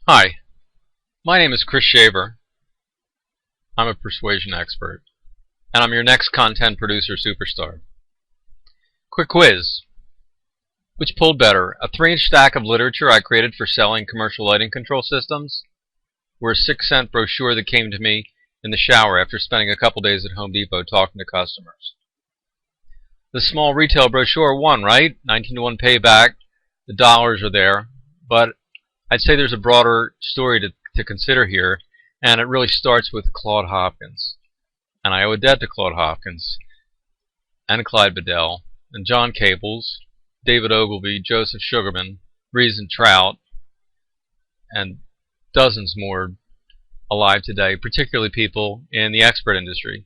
Hi, my name is Chris Shaver. I'm a persuasion expert, and I'm your next content producer superstar. Quick quiz. Which pulled better, a 3-inch stack of literature I created for selling commercial lighting control systems, or a 6-cent brochure that came to me in the shower after spending a couple days at Home Depot talking to customers? The small retail brochure won, right? 19-to-1 payback, the dollars are there, but I'd say there's a broader story to consider here, and it really starts with Claude Hopkins. And I owe a debt to Claude Hopkins, and Clyde Bedell, and John Cables, David Ogilvy, Joseph Sugarman, Reason Trout, and dozens more alive today, particularly people in the expert industry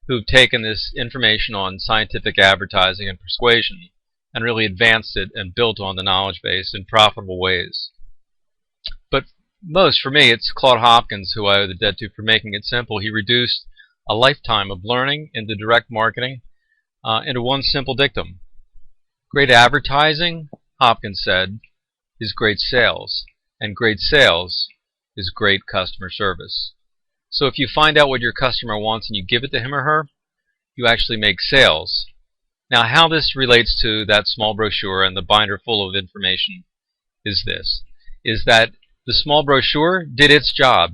who've taken this information on scientific advertising and persuasion and really advanced it and built on the knowledge base in profitable ways. But most, for me, it's Claude Hopkins who I owe the debt to for making it simple. He reduced a lifetime of learning into direct marketing into one simple dictum. Great advertising, Hopkins said, is great sales, and great sales is great customer service. So if you find out what your customer wants and you give it to him or her, you actually make sales. Now, how this relates to that small brochure and the binder full of information is that the small brochure did its job.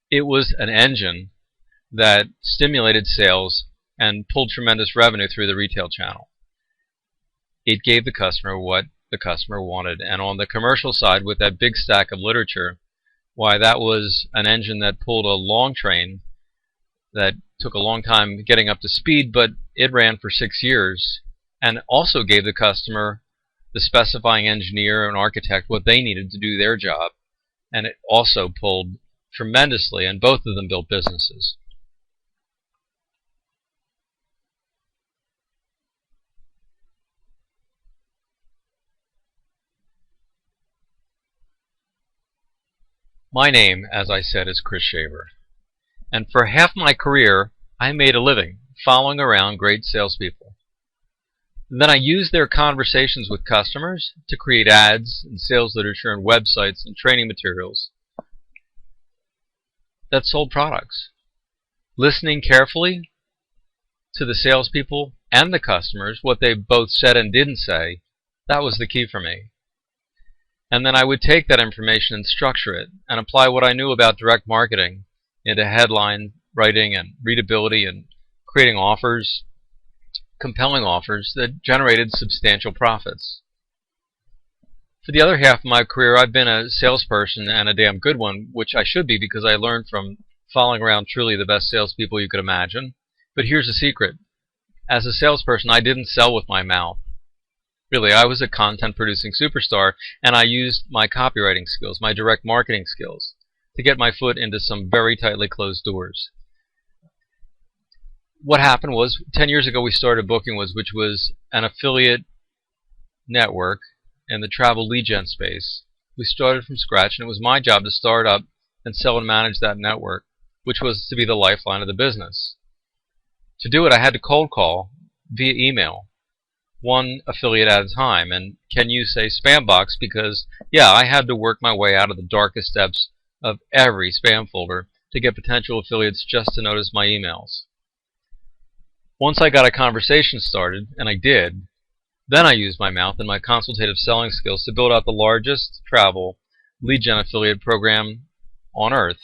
It was an engine that stimulated sales and pulled tremendous revenue through the retail channel. It gave the customer what the customer wanted. And on the commercial side, with that big stack of literature, why, that was an engine that pulled a long train that took a long time getting up to speed, but it ran for 6 years and also gave the customer, the specifying engineer and architect, what they needed to do their job. And it also pulled tremendously, and both of them built businesses. My name, as I said, is Chris Shaver. And for half my career, I made a living following around great salespeople. Then I used their conversations with customers to create ads and sales literature and websites and training materials that sold products. Listening carefully to the salespeople and the customers, what they both said and didn't say, that was the key for me. And then I would take that information and structure it and apply what I knew about direct marketing into headline writing and readability and creating offers, compelling offers that generated substantial profits. For the other half of my career, I've been a salesperson, and a damn good one, which I should be because I learned from following around truly the best salespeople you could imagine. But here's the secret. As a salesperson, I didn't sell with my mouth. Really, I was a content-producing superstar, and I used my copywriting skills, my direct marketing skills, to get my foot into some very tightly closed doors. What happened was, 10 years ago we started Booking which was an affiliate network in the travel lead gen space. We started from scratch, and it was my job to start up and sell and manage that network, which was to be the lifeline of the business. To do it, I had to cold call via email, one affiliate at a time. And can you say spam box? Because, yeah, I had to work my way out of the darkest depths of every spam folder to get potential affiliates just to notice my emails. Once I got a conversation started, and I did, then I used my mouth and my consultative selling skills to build out the largest travel lead gen affiliate program on earth.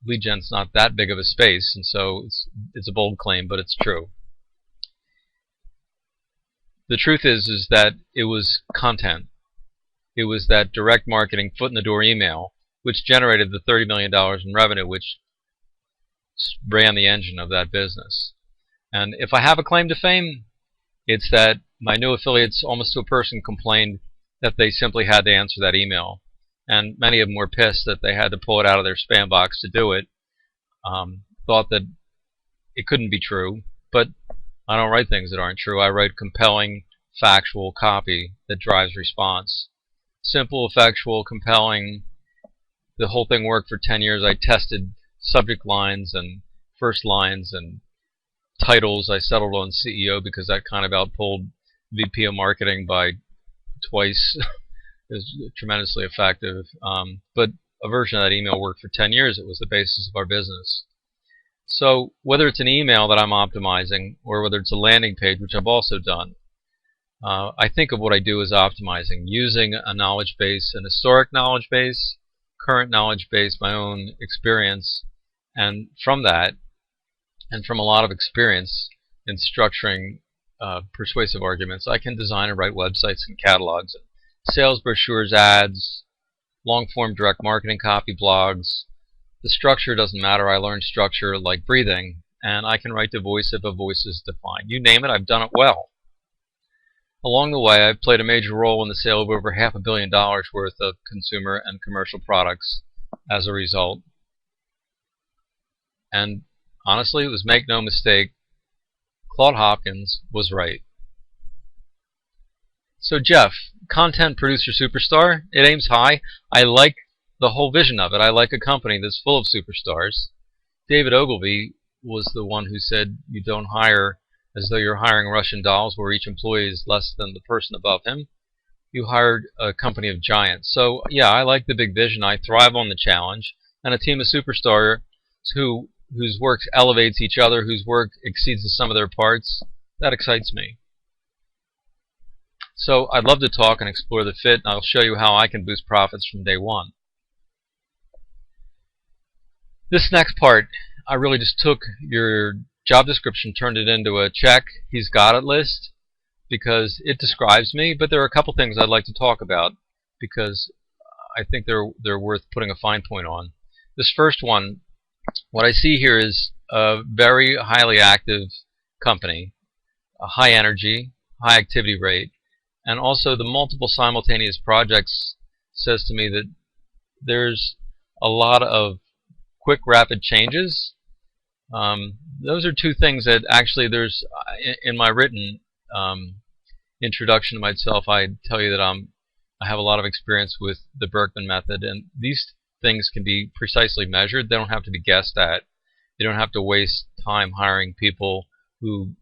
Lead gen's not that big of a space, and so it's a bold claim, but it's true. The truth is that it was content. It was that direct marketing, foot-in-the-door email, which generated the $30 million in revenue, which ran the engine of that business. And if I have a claim to fame, it's that my new affiliates, almost to a person, complained that they simply had to answer that email. And many of them were pissed that they had to pull it out of their spam box to do it. Thought that it couldn't be true, but I don't write things that aren't true. I write compelling, factual copy that drives response. Simple, effectual, compelling. The whole thing worked for 10 years. I tested subject lines and first lines and titles. I settled on CEO because that kind of outpulled VP of marketing by twice. It was tremendously effective. But a version of that email worked for 10 years. It was the basis of our business. So whether it's an email that I'm optimizing or whether it's a landing page, which I've also done, I think of what I do as optimizing, using a knowledge base, an historic knowledge base, current knowledge base, my own experience, and from that, and from a lot of experience in structuring persuasive arguments, I can design and write websites and catalogs, sales brochures, ads, long-form direct marketing copy, blogs. The structure doesn't matter. I learned structure like breathing, and I can write the voice if a voice is defined. You name it, I've done it well. Along the way, I've played a major role in the sale of over $500 million worth of consumer and commercial products as a result. And honestly, it was, make no mistake, Claude Hopkins was right. So Jeff, content producer superstar, it aims high. I like the whole vision of it. I like a company that's full of superstars. David Ogilvy was the one who said you don't hire as though you're hiring Russian dolls where each employee is less than the person above him. You hired a company of giants. So yeah, I like the big vision. I thrive on the challenge. And a team of superstars whose work elevates each other, whose work exceeds the sum of their parts, that excites me. So I'd love to talk and explore the fit, and I'll show you how I can boost profits from day one. This next part, I really just took your job description, turned it into a check, he's got it list, because it describes me, but there are a couple things I'd like to talk about because I think they're worth putting a fine point on. This first one, what I see here is a very highly active company, a high energy, high activity rate, and also the multiple simultaneous projects says to me that there's a lot of quick, rapid changes. Those are two things that actually there's in my written introduction to myself. I tell you that I have a lot of experience with the Berkman method, and these things can be precisely measured. They don't have to be guessed at. You don't have to waste time hiring people who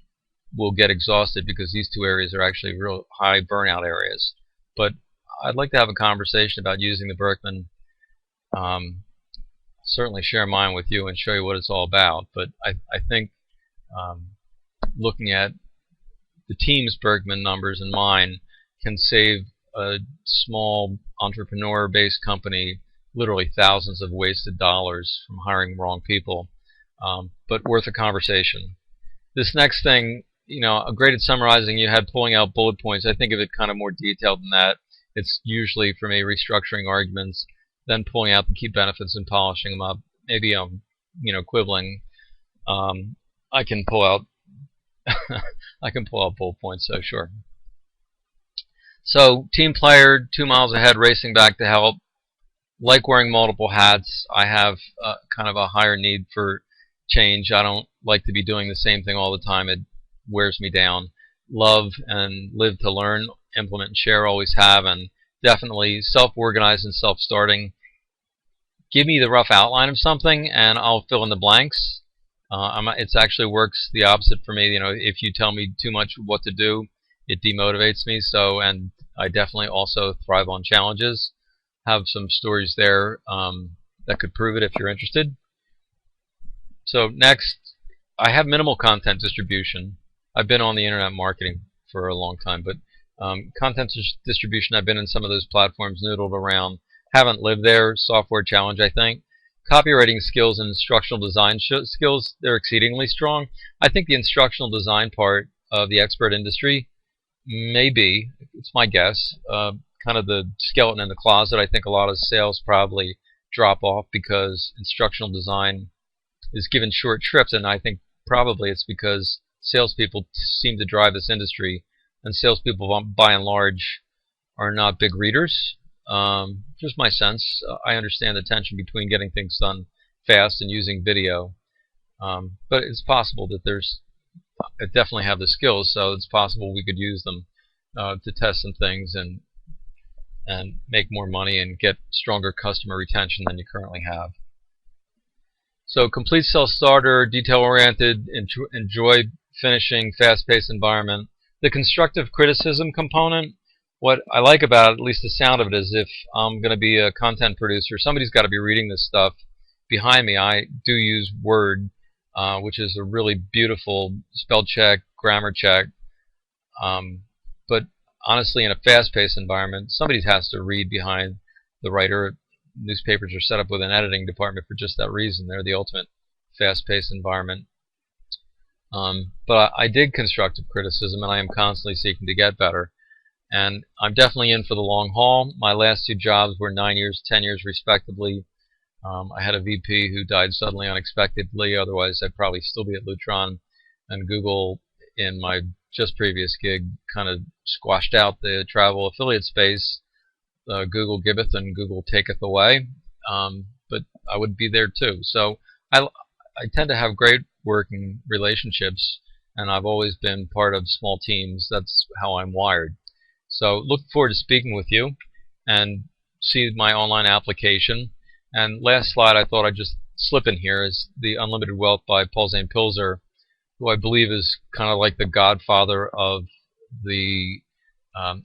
will get exhausted, because these two areas are actually real high burnout areas. But I'd like to have a conversation about using the Berkman. Certainly share mine with you and show you what it's all about. But I think looking at the team's Berkman numbers and mine can save a small entrepreneur-based company literally thousands of wasted dollars from hiring wrong people, but worth a conversation. This next thing, great at summarizing, you had pulling out bullet points. I think of it kind of more detailed than that. It's usually, for me, restructuring arguments, then pulling out the key benefits and polishing them up. Maybe I'm, quibbling. I can pull out, I can pull out bullet points. So sure. So team player, 2 miles ahead, racing back to help. Like wearing multiple hats. I have kind of a higher need for change. I don't like to be doing the same thing all the time. It wears me down. Love and live to learn, implement and share, always have, and definitely self-organized and self-starting. Give me the rough outline of something and I'll fill in the blanks. It actually works the opposite for me. If you tell me too much what to do, it demotivates me. And I definitely also thrive on challenges. Have some stories there that could prove it if you're interested. So next, I have minimal content distribution. I've been on the internet marketing for a long time, but content distribution, I've been in some of those platforms, noodled around. Haven't lived there. Software challenge, I think. Copywriting skills and instructional design skills, they're exceedingly strong. I think the instructional design part of the expert industry may be, it's my guess, kind of the skeleton in the closet. I think a lot of sales probably drop off because instructional design is given short shrift, and I think probably it's because salespeople seem to drive this industry, and salespeople, by and large, are not big readers. Just my sense. I understand the tension between getting things done fast and using video, but it's possible that I definitely have the skills, so it's possible we could use them to test some things and make more money and get stronger customer retention than you currently have. So complete self-starter, detail-oriented, enjoy finishing, fast-paced environment. The constructive criticism component, what I like about it, at least the sound of it, is if I'm going to be a content producer, somebody's got to be reading this stuff behind me. I do use Word, which is a really beautiful spell check, grammar check. But honestly, in a fast-paced environment, somebody has to read behind the writer. Newspapers are set up with an editing department for just that reason. They're the ultimate fast-paced environment. But I dig constructive criticism, and I am constantly seeking to get better. And I'm definitely in for the long haul. My last two jobs were 9 years, 10 years respectively. I had a VP who died suddenly, unexpectedly. Otherwise, I'd probably still be at Lutron. And Google, in my just previous gig, kind of squashed out the travel affiliate space. Google giveth and Google taketh away. But I would be there too. So I tend to have great working relationships, and I've always been part of small teams. That's how I'm wired. So look forward to speaking with you, and see my online application. And last slide I thought I'd just slip in here is The Unlimited Wealth by Paul Zane Pilzer, who I believe is kind of like the godfather of the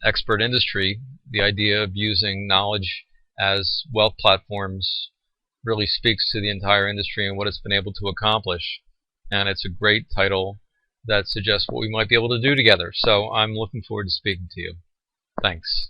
expert industry. The idea of using knowledge as wealth platforms really speaks to the entire industry and what it's been able to accomplish. And it's a great title that suggests what we might be able to do together. So I'm looking forward to speaking to you. Thanks.